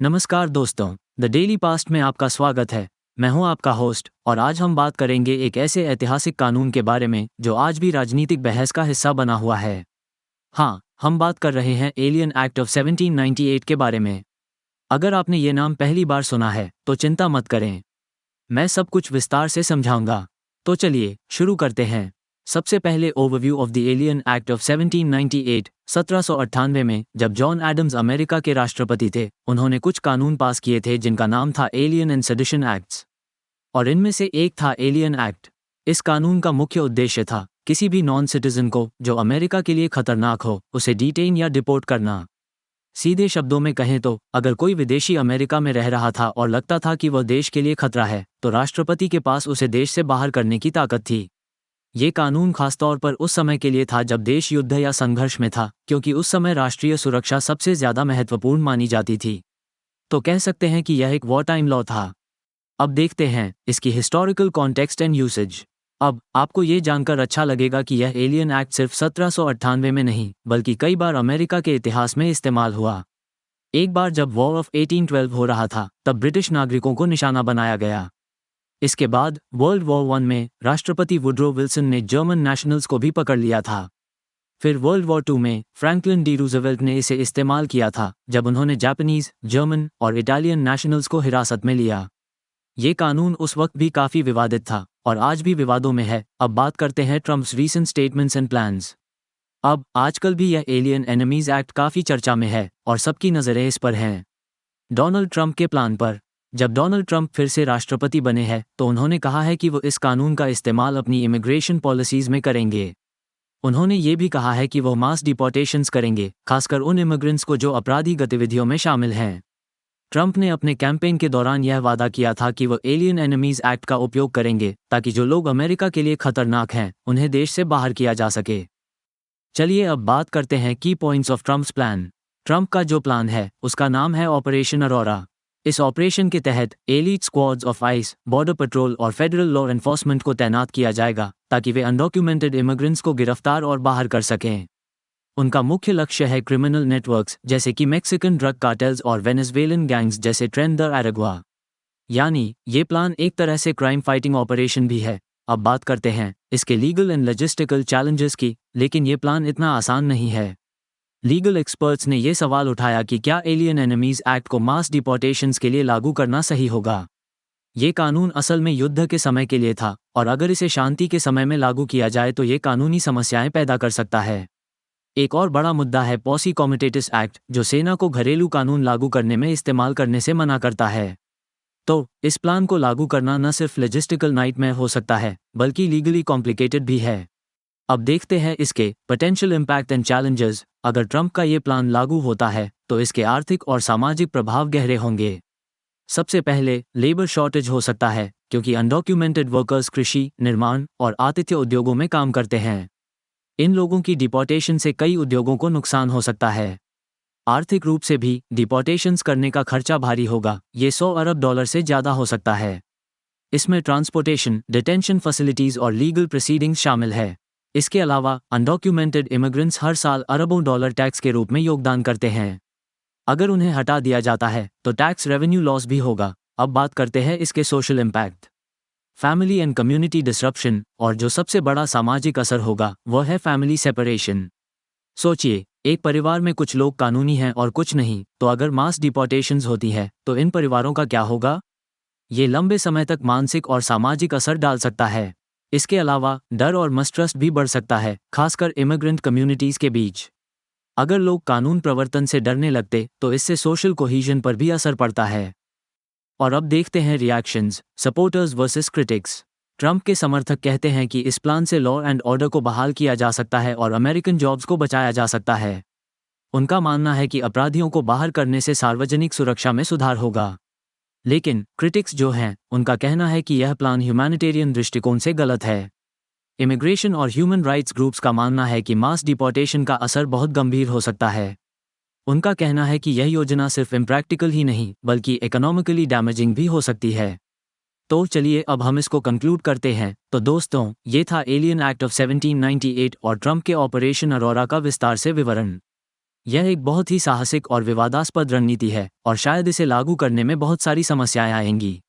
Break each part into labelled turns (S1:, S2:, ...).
S1: नमस्कार दोस्तों, the daily past में आपका स्वागत है। मैं हूं आपका होस्ट और आज हम बात करेंगे एक ऐसे ऐतिहासिक कानून के बारे में जो आज भी राजनीतिक बहस का हिस्सा बना हुआ है। हाँ, हम बात कर रहे हैं एलियन एक्ट ऑफ 1798 के बारे में। अगर आपने ये नाम पहली बार सुना है तो चिंता मत करें, मैं सब कुछ विस्तार से समझाऊंगा। तो चलिए शुरू करते हैं। सबसे पहले overview of the alien act of 1798। 1798 में जब जॉन एडम्स अमेरिका के राष्ट्रपति थे, उन्होंने कुछ कानून पास किए थे जिनका नाम था एलियन एंड सेडिशन एक्ट्स, और इनमें से एक था एलियन एक्ट। इस कानून का मुख्य उद्देश्य था किसी भी नॉन सिटीजन को जो अमेरिका के लिए खतरनाक हो उसे डिटेन या डिपोर्ट करना। सीधे शब्दों में कहें तो अगर कोई विदेशी अमेरिका में रह रहा था और लगता था कि वह देश के लिए खतरा है, तो राष्ट्रपति के पास उसे देश से बाहर करने की ताकत थी। ये कानून खासतौर पर उस समय के लिए था जब देश युद्ध या संघर्ष में था, क्योंकि उस समय राष्ट्रीय सुरक्षा सबसे ज्यादा महत्वपूर्ण मानी जाती थी। तो कह सकते हैं कि यह एक वॉर टाइम लॉ था। अब देखते हैं इसकी हिस्टोरिकल कॉन्टेक्स्ट एंड यूसेज। अब आपको ये जानकर अच्छा लगेगा कि यह एलियन एक्ट सिर्फ 1798 में नहीं बल्कि कई बार अमेरिका के इतिहास में इस्तेमाल हुआ। एक बार जब वॉर ऑफ 1812 हो रहा था, तब ब्रिटिश नागरिकों को निशाना बनाया गया। इसके बाद वर्ल्ड वॉर 1 में राष्ट्रपति वुड्रो विल्सन ने जर्मन नेशनल्स को भी पकड़ लिया था। फिर वर्ल्ड वॉर 2 में फ्रैंकलिन डी रूजवेल्ट ने इसे इस्तेमाल किया था जब उन्होंने जापानीज, जर्मन और इटालियन नेशनल्स को हिरासत में लिया। ये कानून उस वक्त भी काफ़ी विवादित था और आज भी विवादों में है। अब बात करते हैं Trump's recent statements and plans. अब आजकल भी यह एलियन एनिमीज एक्ट काफ़ी चर्चा में है और सबकी नज़रें इस पर हैं, डोनाल्ड ट्रंप के प्लान पर। जब डोनाल्ड ट्रंप फिर से राष्ट्रपति बने हैं तो उन्होंने कहा है कि वो इस कानून का इस्तेमाल अपनी इमिग्रेशन पॉलिसीज में करेंगे। उन्होंने ये भी कहा है कि वो मास डिपोर्टेशंस करेंगे, खासकर उन इमिग्रेंट्स को जो अपराधी गतिविधियों में शामिल हैं। ट्रंप ने अपने कैंपेन के दौरान यह वादा किया था कि वो एलियन एनिमीज एक्ट का उपयोग करेंगे ताकि जो लोग अमेरिका के लिए खतरनाक हैं उन्हें देश से बाहर किया जा सके। चलिए अब बात करते हैं की points of Trump's plan. Trump का जो प्लान है उसका नाम है ऑपरेशन अरोरा। इस ऑपरेशन के तहत elite squads of ICE, border patrol और फेडरल लॉ एनफोर्समेंट को तैनात किया जाएगा ताकि वे अनडॉक्यूमेंटेड इमिग्रेंट्स को गिरफ्तार और बाहर कर सकें। उनका मुख्य लक्ष्य है क्रिमिनल नेटवर्क्स जैसे कि मैक्सिकन ड्रग कार्टेल्स और वेनेजुएलन गैंग्स जैसे ट्रेन द अरागुआ। यानी ये प्लान एक तरह से क्राइम फाइटिंग ऑपरेशन भी है। अब बात करते हैं इसके लीगल एंड लॉजिस्टिकल चैलेंजेस की, लेकिन ये प्लान इतना आसान नहीं है। लीगल एक्सपर्ट्स ने यह सवाल उठाया कि क्या एलियन एनिमीज एक्ट को मास डिपोर्टेशंस के लिए लागू करना सही होगा। ये कानून असल में युद्ध के समय के लिए था और अगर इसे शांति के समय में लागू किया जाए तो ये कानूनी समस्याएं पैदा कर सकता है। एक और बड़ा मुद्दा है पॉसी कॉमिटेटिस एक्ट, जो सेना को घरेलू कानून लागू करने में इस्तेमाल करने से मना करता है। तो इस प्लान को लागू करना न सिर्फ लॉजिस्टिकल नाइटमेयर हो सकता है बल्कि लीगली कॉम्प्लिकेटेड भी है। अब देखते हैं इसके पोटेंशियल इम्पैक्ट एंड चैलेंजेस। अगर ट्रंप का ये प्लान लागू होता है तो इसके आर्थिक और सामाजिक प्रभाव गहरे होंगे। सबसे पहले लेबर शॉर्टेज हो सकता है, क्योंकि अनडॉक्यूमेंटेड वर्कर्स कृषि, निर्माण और आतिथ्य उद्योगों में काम करते हैं। इन लोगों की डिपोर्टेशन से कई उद्योगों को नुकसान हो सकता है। आर्थिक रूप से भी डिपोर्टेशंस करने का खर्चा भारी होगा, ये $100 अरब से ज़्यादा हो सकता है। इसमें ट्रांसपोर्टेशन, डिटेंशन फैसिलिटीज़ और लीगल प्रोसीडिंग्स शामिल है। इसके अलावा अनडॉक्यूमेंटेड इमिग्रेंट्स हर साल अरबों डॉलर टैक्स के रूप में योगदान करते हैं। अगर उन्हें हटा दिया जाता है तो टैक्स रेवेन्यू लॉस भी होगा। अब बात करते हैं इसके social impact, family and community disruption, और जो सबसे बड़ा सामाजिक असर होगा वह है फैमिली सेपरेशन। सोचिए, एक परिवार में कुछ लोग कानूनी हैं और कुछ नहीं, तो अगर मास डिपोर्टेशंस होती है तो इन परिवारों का क्या होगा। ये लंबे समय तक मानसिक और सामाजिक असर डाल सकता है। इसके अलावा डर और मिसट्रस्ट भी बढ़ सकता है, खासकर इमिग्रेंट कम्युनिटीज़ के बीच। अगर लोग कानून प्रवर्तन से डरने लगते तो इससे सोशल कोहीजन पर भी असर पड़ता है। और अब देखते हैं reactions, supporters versus critics. Trump के समर्थक कहते हैं कि इस प्लान से लॉ एंड ऑर्डर को बहाल किया जा सकता है और अमेरिकन जॉब्स को बचाया जा सकता है। उनका मानना है कि अपराधियों को बाहर करने से सार्वजनिक सुरक्षा में सुधार होगा। लेकिन क्रिटिक्स जो हैं, उनका कहना है कि यह प्लान ह्यूमैनिटेरियन दृष्टिकोण से गलत है। इमिग्रेशन और ह्यूमन राइट्स ग्रुप्स का मानना है कि मास डिपोर्टेशन का असर बहुत गंभीर हो सकता है। उनका कहना है कि यह योजना सिर्फ इम्प्रैक्टिकल ही नहीं बल्कि इकोनॉमिकली डैमेजिंग भी हो सकती है। तो चलिए अब हम इसको कंक्लूड करते हैं। तो दोस्तों, ये था एलियन एक्ट ऑफ 1798 और ट्रंप के ऑपरेशन अरोरा का विस्तार से विवरण। यह एक बहुत ही साहसिक और विवादास्पद रणनीति है और शायद इसे लागू करने में बहुत सारी समस्याएं आएंगी।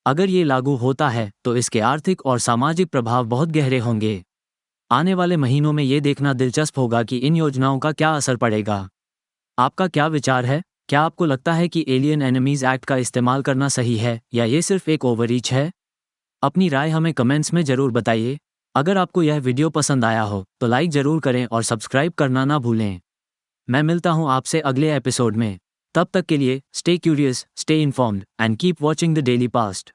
S1: अगर ये लागू होता है तो इसके आर्थिक और सामाजिक प्रभाव बहुत गहरे होंगे। आने वाले महीनों में ये देखना दिलचस्प होगा कि इन योजनाओं का क्या असर पड़ेगा। आपका क्या विचार है? क्या आपको लगता है कि एलियन एनिमीज एक्ट का इस्तेमाल करना सही है या ये सिर्फ एक ओवररीच है? अपनी राय हमें कमेंट्स में ज़रूर बताइए। अगर आपको यह वीडियो पसंद आया हो तो लाइक ज़रूर करें और सब्सक्राइब करना ना भूलें। मैं मिलता हूं आपसे अगले एपिसोड में। तब तक के लिए stay curious, stay informed and keep watching the daily past.